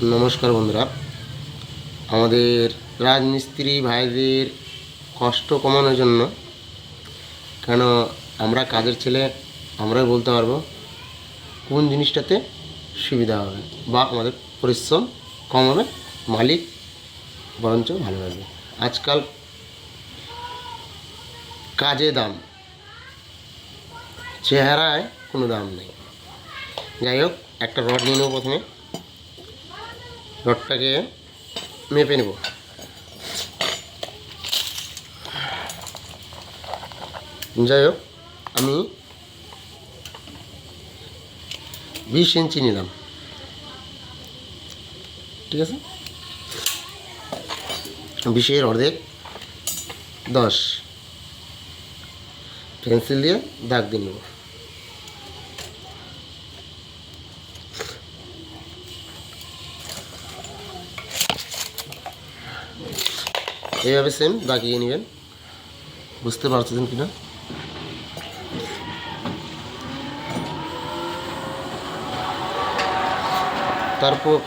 নমস্কার বন্ধুরা, আমাদের রাজমিস্ত্রি ভাইদের কষ্ট কমানোর জন্য, কেন আমরা কাজের ছেলে আমরাই বলতে পারবো কোন জিনিসটাতে সুবিধা হবে বা আমাদের পরিশ্রম কম হবে, মালিক বরঞ্চ ভালো লাগবে। আজকাল কাজে দাম, চেহারায় কোনো দাম নেই। যাই হোক, একটা রড নিয়ে নেব। প্রথমে রডটাকে মেপে নেব। যাই হোক, আমি 20 ইঞ্চি নিলাম, ঠিক আছে। 20-এর অর্ধেক 10 পেন্সিল দিয়ে দাগ দিয়ে নেব। এইভাবে সেম দাগিয়ে নেবেন, বুঝতে পারছেন কিনা।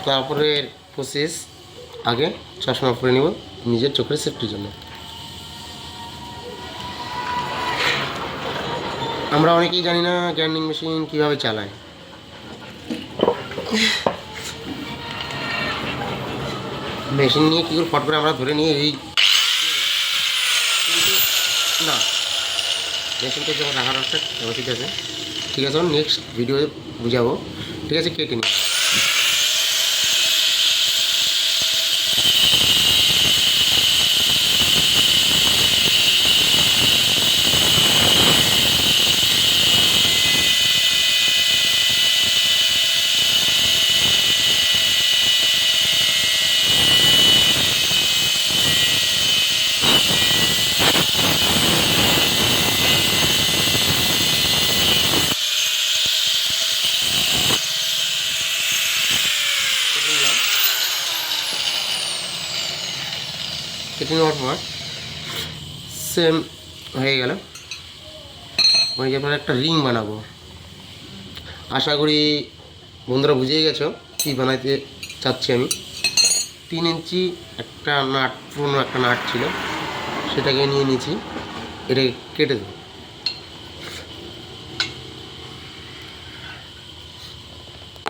তারপরে প্রসেস, আগে চশমা পরে নিব নিজের চোখের সেফটির জন্য। আমরা অনেকেই জানি না গ্রাইন্ডিং মেশিন কীভাবে চালায়। মেশিন নিয়ে কী করে ফট করে আমরা ধরে নিয়ে এই না, মেশিনটা যখন রাখার রাখতে ঠিক আছে, ঠিক আছে। নেক্সট ভিডিওতে বুঝাবো, ঠিক আছে। কেটে নিই। কেটে নেওয়ার পর সেম হয়ে গেল। হয়ে যাওয়ার পর একটা রিং বানাবো। আশা করি বন্ধুরা বুঝেই গেছো কী বানাইতে চাচ্ছি আমি। 3 ইঞ্চি একটা নাট, পুরনো একটা নাট ছিল, সেটাকে নিয়ে নিয়েছি। এটাকে কেটে দেবো।